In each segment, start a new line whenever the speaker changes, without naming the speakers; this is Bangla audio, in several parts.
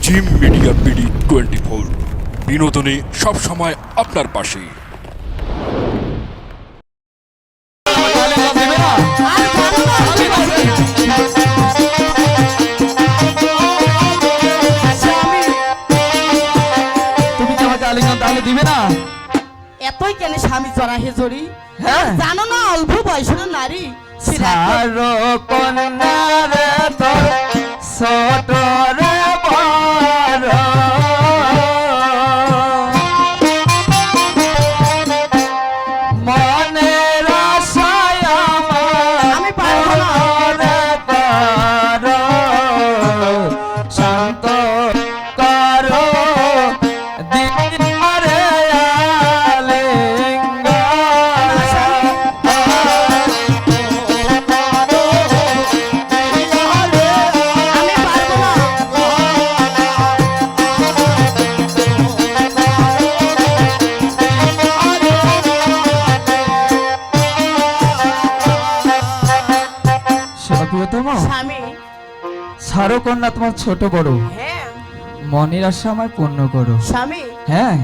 জিম মিডিয়া বিডি 24 বিনোদনে সব সময় আপনার পাশে।
তুমি কি আমাকে আলিঙ্গন তাহলে দিবে না?
এতই কেন স্বামী জরা হেজরি?
হ্যাঁ।
জানো না অল্প বয়সের নারী
সারো কন্যা রে তোর ছোট রে বড় মনের আশায়
আমি পারবো না।
রে করো শান্ত করো দিন রে আলিঙ্গন
আমি পারবো না।
প্রিয়তম
স্বামী
সারো কন্যা তোমার ছোট বড়
হ্যাঁ
মনের আশা আমার পূর্ণ করো।
স্বামী
হ্যাঁ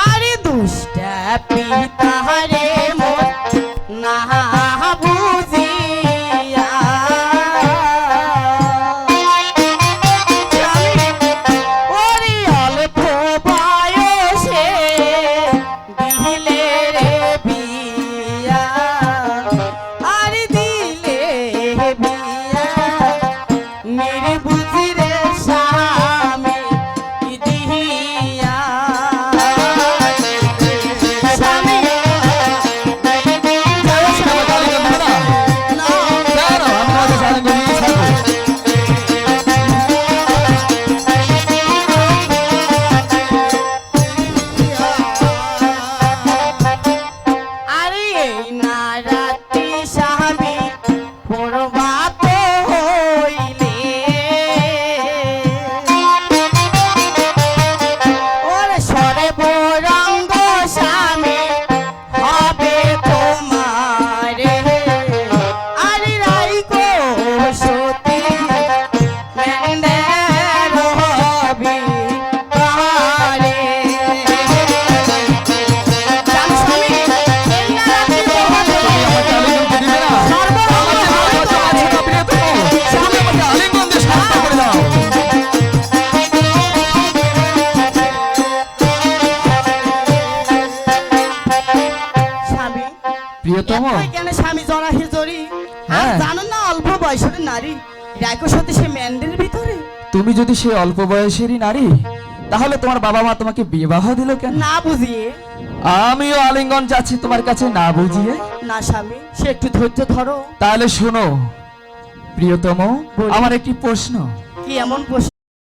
আরে দুষ্টা পিতা রে মোর না বুঝিয়া স্বামী, ওরে অল্প বয়সে দিলে রে বিয়া, আরে দিলে বিয়া নির্বুঝি রে স্বামী দিহিয়া। স্বামী না আরে এই না রাত্রি স্বামী প্রভাত হইলে ওরে সরে বরঙ্গ স্বামী হবে তোমার আরে রাইকো সতী মেন্দের হবি পারে। জানো স্বামী, এই না রাত্রি প্রভাত হইলে স্বামী
প্রিয়তম
এতই কেন স্বামী জরা হিজরি?
হ্যাঁ।
জানো না অল্প বয়সের নারী রাইকো সতী সে মেন্ডের ভিতরে
তুমি যদি সে অল্প বয়সেরই নারী তাহলে তোমার বাবা মা তোমাকে বিবাহ দিল কেন?
না বুঝিয়ে
আমিও আলিঙ্গন যাচ্ছি তোমার কাছে না বুঝিয়ে।
না স্বামী, সে একটু ধৈর্য ধরো।
তাহলে শোনো প্রিয়তম,
বলি।
আমার একটি প্রশ্ন।
কি এমন প্রশ্ন?